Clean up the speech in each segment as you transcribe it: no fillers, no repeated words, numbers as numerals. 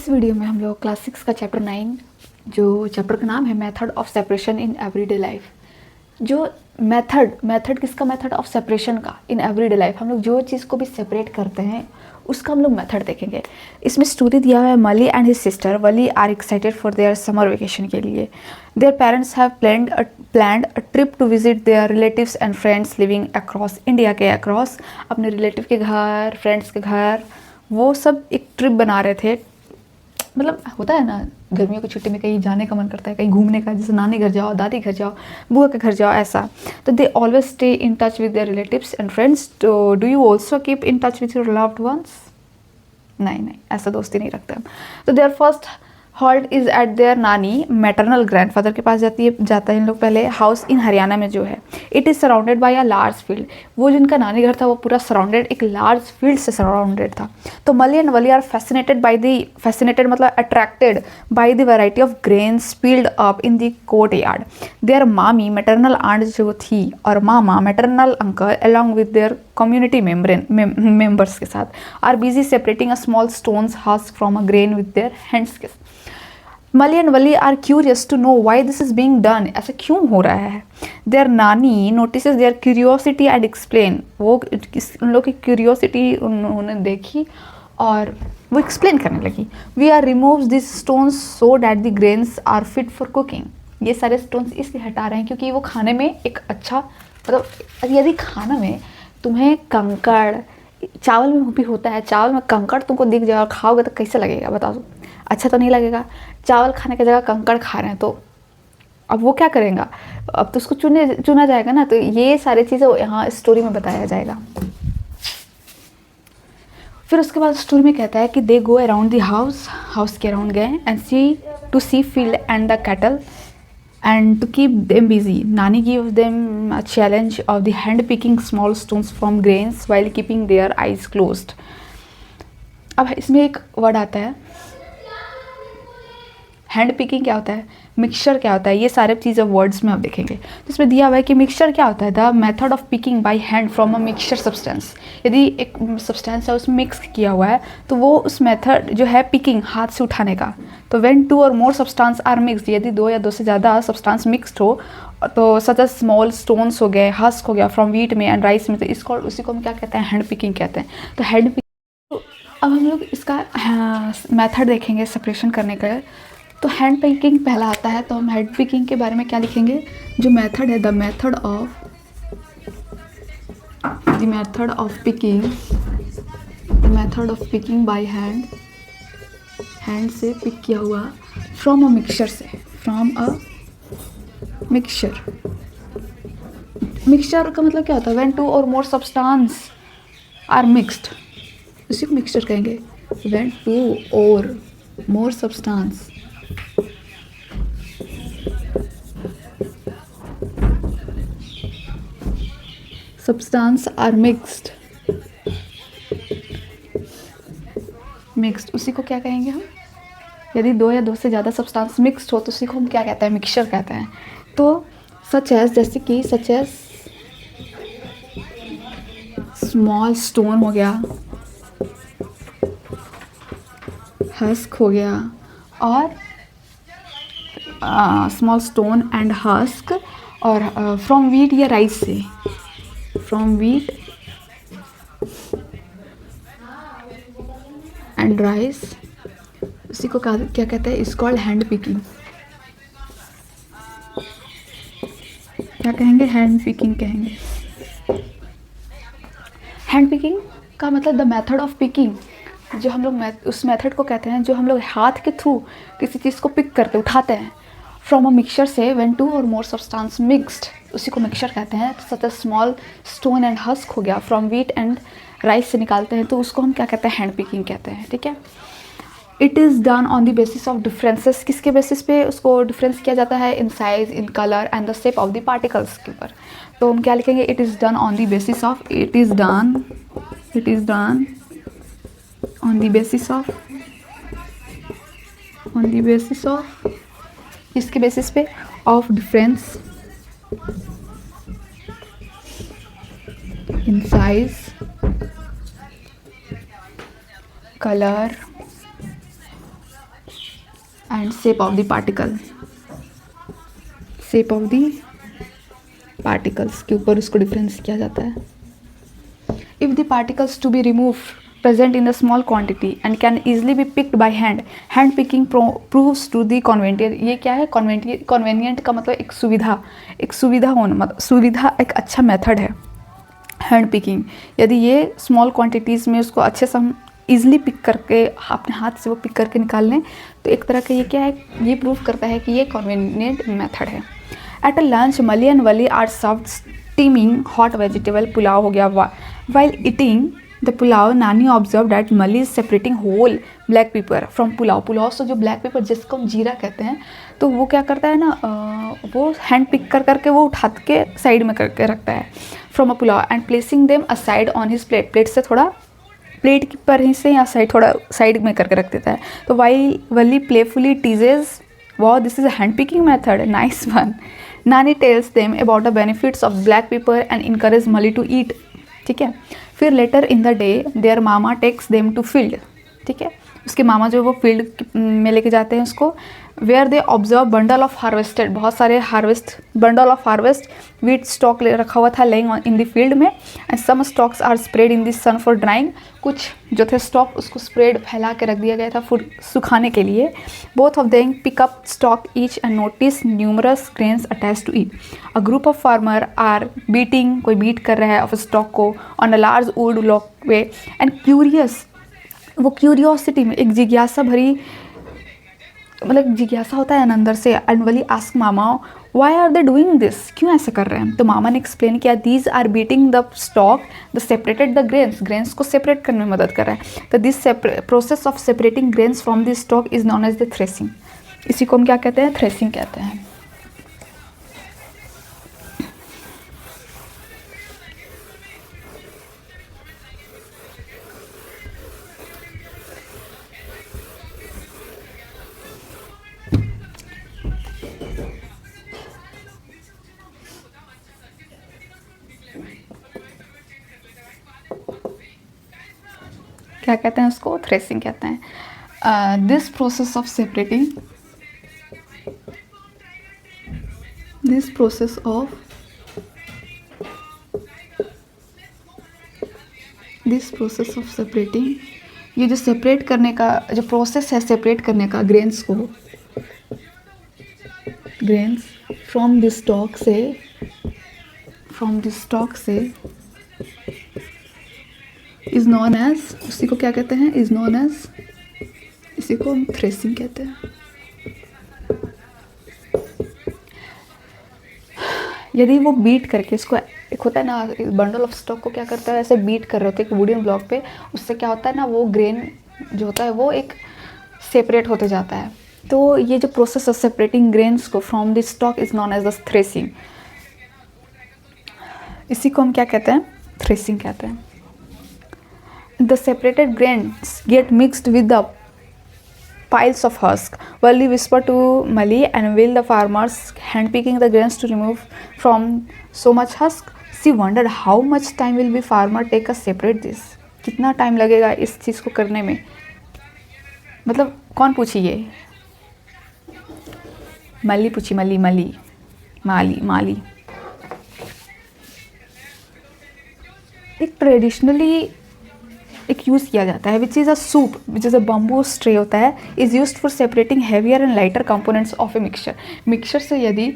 इस वीडियो में हम लोग क्लास 6 का चैप्टर 9 जो चैप्टर का नाम है method of separation in everyday life. जो मेथड किसका? मेथड ऑफ सेपरेशन का इन एवरीडे लाइफ। हम लोग जो चीज़ को भी सेपरेट करते हैं उसका हम लोग मेथड देखेंगे। इसमें स्टोरी दिया हुआ है Mali and his sister. Wali are excited for their summer vacation के लिए। Their parents have planned a trip to visit their relatives and friends living across India के अक्रॉस। अपने रिलेटिव के घर, फ्रेंड्स के घर, वो सब एक ट्रिप बना रहे थे। मतलब होता है ना, गर्मियों की छुट्टी में कहीं जाने का मन करता है, कहीं घूमने का, जैसे नानी घर जाओ, दादी घर जाओ, बुआ के घर जाओ, ऐसा। तो they always stay in touch with their relatives and friends. तो do you also keep in touch with your loved ones? नहीं, ऐसा दोस्ती नहीं रखते हम। तो their first halt is at their नानी मैटरनल ग्रैंडफादर के पास जाता है इन लोग पहले। हाउस इन हरियाणा में जो है, it is surrounded by a large field. वो जिनका नानी घर था वो पूरा सराउंडेड, एक लार्ज फील्ड से सराउंडेड था। तो Mali and Wali are fascinated मतलब attracted by the variety of grains filled up in the courtyard. Their मामी मैटरनल आंट जो थी और मामा maternal uncle along with their community members के साथ are busy separating a small stones husk from a grain with their hands के। Mali and Wali are curious to know why this is being done. ऐसा क्यों हो रहा है? There नानी notices their curiosity and explain. वो उन लोग की क्यूरियोसिटी उन्होंने देखी और वो एक्सप्लेन करने लगी। We are remove this stones so that the grains are fit for cooking. ये सारे स्टोन्स इसलिए हटा रहे हैं क्योंकि वो खाने में एक अच्छा, मतलब यदि खाना में तुम्हें कंकड़, चावल में भी होता है, चावल में कंकड़ तुमको दिख जाए और खाओगे तो कैसा लगेगा बताओ? अच्छा तो नहीं लगेगा। चावल खाने की जगह कंकड़ खा रहे हैं तो अब वो क्या करेंगे? अब तो उसको चुना जाएगा ना। तो ये सारी चीज़ें यहाँ स्टोरी में बताया जाएगा। फिर उसके बाद स्टोरी में कहता है कि they go around the house के अराउंड गए and to see field and the cattle and to keep them busy. Nani gave them a challenge of the hand picking small stones from grains while keeping their eyes closed. अब इसमें एक word आता है hand picking. क्या होता है? Mixture क्या होता है? ये सारे चीज़ें वर्ड्स में आप देखेंगे। तो इसमें दिया हुआ है कि मिक्सचर क्या होता है? The method of picking by hand from a mixture substance. यदि एक सब्सटेंस है उसमें मिक्स किया हुआ है तो वो उस मेथड जो है पिकिंग, हाथ से उठाने का। तो when two or more substance are mixed, यदि दो या दो से ज़्यादा सब्सटेंस मिक्सड हो, तो सच एज स्मॉल स्टोन्स हो गए, हस्क हो गया फ्रॉम व्हीट में एंड राइस में, तो इसको उसी को हम क्या कहते हैं? हैंड पिकिंग कहते हैं। तो हैंड पिकिंग। अब हम लोग इसका मेथड देखेंगे सेपरेशन करने का। तो हैंड पिकिंग पहला आता है। तो हम हैंड पिकिंग के बारे में क्या लिखेंगे? जो मेथड है, the method of picking by hand से पिक किया हुआ फ्रॉम अ मिक्सचर का मतलब क्या होता है? When two or more substance are mixed, उसी को मिक्सचर कहेंगे। When two or more substance are mixed, उसी को क्या कहेंगे हम? यदि दो या दो से ज़्यादा सब्सटेंस मिक्स्ड हो तो उसी को हम क्या कहते हैं? मिक्सचर कहते हैं। तो सच एज स्मॉल स्टोन हो गया, हस्क हो गया, और स्मॉल स्टोन एंड हस्क, और फ्रॉम व्हीट या राइस से, फ्रॉम व्हीट एंड राइस, उसी को क्या कहते हैं? Is called hand picking. क्या कहेंगे? हैंड पिकिंग कहेंगे। हैंड पिकिंग का मतलब द मेथड ऑफ पिकिंग, जो हम लोग उस मेथड को कहते हैं जो हम लोग हाथ के थ्रू किसी चीज़ को पिक करते उठाते हैं फ्रॉम अ मिक्सचर से। When two or more substance mixed, उसी को मिक्सचर कहते हैं। Such as small stone and husk हो गया, फ्रॉम व्हीट एंड राइस से निकालते हैं तो उसको हम क्या कहते हैं? हैंड पिकिंग कहते हैं। ठीक है। It is done on the basis of differences. किसके बेसिस पे उसको डिफरेंस किया जाता है? In size, in colour and the shape of the particles के ऊपर। तो हम क्या लिखेंगे? It is done on the basis of, on the basis of इसके बेसिस पे of difference in size, colour and shape of the particle, shape of the particles के ऊपर उसको डिफरेंस किया जाता है। If the particles to be remove present in a small quantity and can easily be picked by hand, hand picking proves to the convenient। ये क्या है? convenient का मतलब एक सुविधा होना, मतलब सुविधा एक अच्छा मेथड है हैंड पिकिंग। यदि ये स्मॉल क्वांटिटीज़ में उसको अच्छे से हम ईजिली पिक करके अपने हाथ से वो पिक करके निकाल लें तो एक तरह का ये क्या है, ये प्रूव करता है कि ये कन्वीनियंट मेथड है। At a lunch Mali and Wali are served steaming hot vegetable, pulao हो गया। While eating the pulao Nani observe that Mali is separating whole black pepper from pulao. Pulao से जो ब्लैक पेपर जिसको हम जीरा कहते हैं, तो वो क्या करता है ना, वो हैंड पिक कर करके वो उठा के साइड में करके रखता है from a pulao and placing them aside on his plate. Plate से थोड़ा, प्लेट पर ही से या साइड थोड़ा साइड में करके रख देता है। तो while Wali playfully teases wow this is a hand picking method, nice one। Nani tells them about the benefits of black pepper and encourage Mali to eat. ठीक है, फिर later in the day their Mama takes them to field. ठीक है, उसके मामा जो वो field में लेके जाते हैं उसको, where they observe bundle of harvested, बहुत सारे bundle of harvest wheat stalk रखा हुआ था लेइंग इन द फील्ड में, and some stalks are spread in the sun for drying. कुछ जो थे स्टॉक उसको स्प्रेड फैला के रख दिया गया था फूड सुखाने के लिए। Both of them pick up stalk each and notice numerous grains attach to it. A group of farmer are beating, कोई बीट कर रहा है ऑफ स्टॉक को on a large wood log वे एंड क्यूरियस, वो क्यूरियोसिटी में एक जिज्ञासा भरी, मतलब जिज्ञासा होता है अंदर से। And Vali ask Mama why are they doing this, क्यों ऐसा कर रहे हैं? तो मामा ने एक्सप्लेन किया these are beating the stalk the separated the grains को सेपरेट करने में मदद कर रहा है। तो this process of separating grains from the stalk is known as the threshing. इसी को हम क्या कहते हैं? थ्रेसिंग कहते हैं। क्या कहते हैं उसको? थ्रेसिंग कहते हैं। This process of separating, this process of separating, ये जो सेपरेट करने का जो प्रोसेस है, सेपरेट करने का ग्रेन्स को, ग्रेन्स फ्रॉम द स्टॉक से इज़ नॉन एज, उसी को क्या कहते हैं? इज़ नॉन एज, इसी को हम थ्रेसिंग कहते हैं। यदि वो बीट करके इसको, एक होता है ना बंडल ऑफ स्टॉक को क्या करता है, ऐसे बीट कर रहे होते हैं एक वुडन ब्लॉक पे, उससे क्या होता है ना, वो ग्रेन जो होता है वो एक सेपरेट होते जाता है। तो ये जो प्रोसेस ऑफ सेपरेटिंग ग्रेन्स को from the stalk is known as the threshing. इसी को हम क्या कहते हैं? थ्रेसिंग कहते हैं। The separated grains get mixed with the piles of husk. Wali whispered to Mali, and will the farmers handpicking the grains to remove from so much husk? She wondered how much time will be farmer take to separate this. कितना time लगेगा इस चीज़ को करने में? मतलब कौन पूछी ये? मली पूछी, माली। एक ट्रेडिशनली एक यूज़ किया जाता है which is a soup, which is a bamboo tray होता है, is used for separating heavier and lighter components of a mixture से। यदि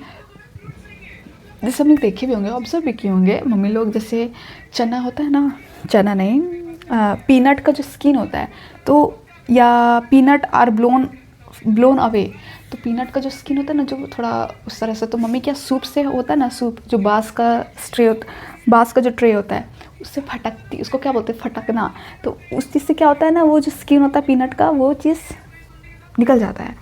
जैसे हम लोग देखे भी होंगे, ऑब्जर्व भी किए होंगे, मम्मी लोग जैसे चना होता है ना, चना नहीं, पीनट का जो स्किन होता है, तो या पीनट आर ब्लोन अवे, तो पीनट का जो स्किन होता है ना, जो थोड़ा उस तरह से, तो मम्मी क्या सूप से होता है ना, सूप जो बाँस का जो ट्रे होता है उससे फटकती, उसको क्या बोलते हैं? फटकना। तो उस चीज़ से क्या होता है ना, वो जो स्किन होता है पीनट का, वो चीज़ निकल जाता है।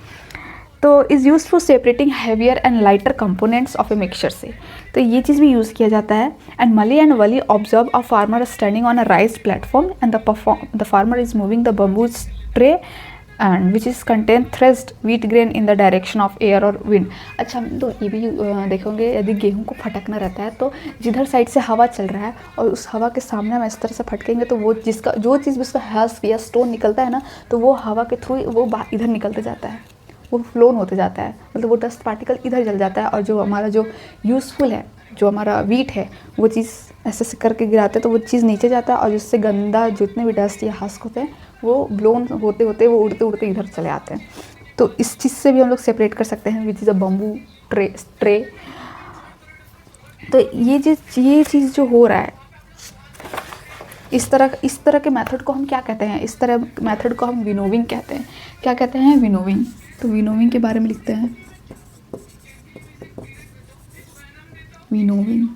तो is use for separating heavier and lighter components of a mixture से, तो ये चीज़ भी यूज़ किया जाता है। And Mali and Wali observe a farmer standing on a raised platform and the farmer is moving the bamboo tray and which is contain threshed wheat grain in the direction of air और wind. अच्छा, तो ये भी देखोगे, यदि गेहूं को फटकना रहता है तो जिधर साइड से हवा चल रहा है और उस हवा के सामने हम इस तरह से फटकेंगे तो वो जो चीज़ भी उसका हस्क या स्टोन निकलता है ना, तो वो हवा के थ्रू वो इधर निकलते जाता है, वो फ्लोन होते जाता है, मतलब वो डस्ट पार्टिकल इधर जल जाता है, और जो हमारा जो यूज़फुल है, जो हमारा वीट है, वो चीज़ ऐसे ऐसे करके गिराते हैं तो वो चीज़ नीचे जाता है, और जिससे गंदा जितने भी डस्ट या हस्क होते हैं वो ब्लोन होते होते वो उड़ते उड़ते इधर चले आते हैं। तो इस चीज़ से भी हम लोग सेपरेट कर सकते हैं, which is a bamboo tray. तो ये चीज़ जो हो रहा है, इस तरह के मेथड को हम क्या कहते हैं? इस तरह मेथड को हम विनोविंग कहते हैं। क्या कहते हैं? विनोविंग। तो विनोविंग के बारे में लिखते हैं, winnowing,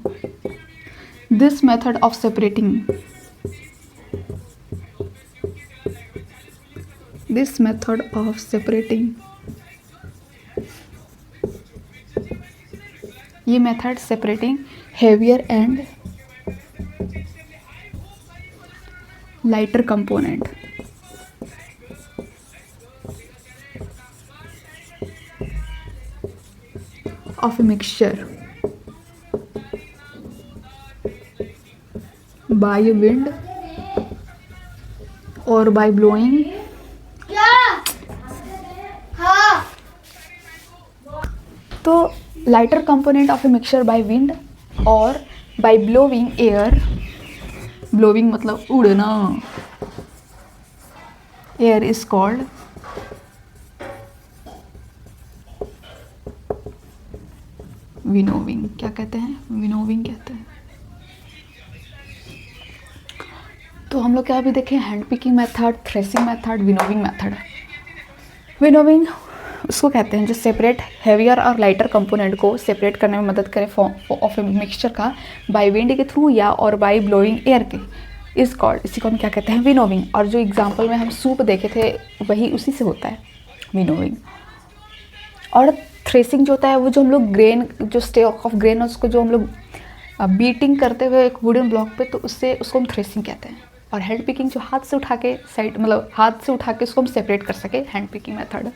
this method of separating, this method of separating, ये method separating heavier and lighter component of a mixture by wind or by blowing तो lighter component of a mixture by wind और by blowing air, blowing मतलब उड़ना, air is called winnowing. क्या कहते हैं? Winnowing कहते हैं। तो हम लोग क्या अभी देखें, hand picking method, threshing method, winnowing method. Winnowing उसको कहते हैं जो separate heavier or lighter component को सेपरेट करने में मदद करे ऑफ ए मिक्सचर का बाय विंड के थ्रू या और बाय ब्लोइंग एयर के, इज कॉल्ड, इसी को हम क्या कहते हैं? विनोविंग। और जो एग्जाम्पल में हम सूप देखे थे वही उसी से होता है, विनोविंग। और थ्रेसिंग जो होता है वो जो हम लोग ग्रेन, जो स्टेक ऑफ ग्रेन है उसको जो हम लोग बीटिंग करते हुए एक वुडन ब्लॉक पे, तो उसको हम थ्रेसिंग कहते हैं। और हैंड पिकिंग जो हाथ से उठा के साइड, मतलब हाथ से उठा के उसको हम सेपरेट कर सके, हैंड पिकिंग मेथड।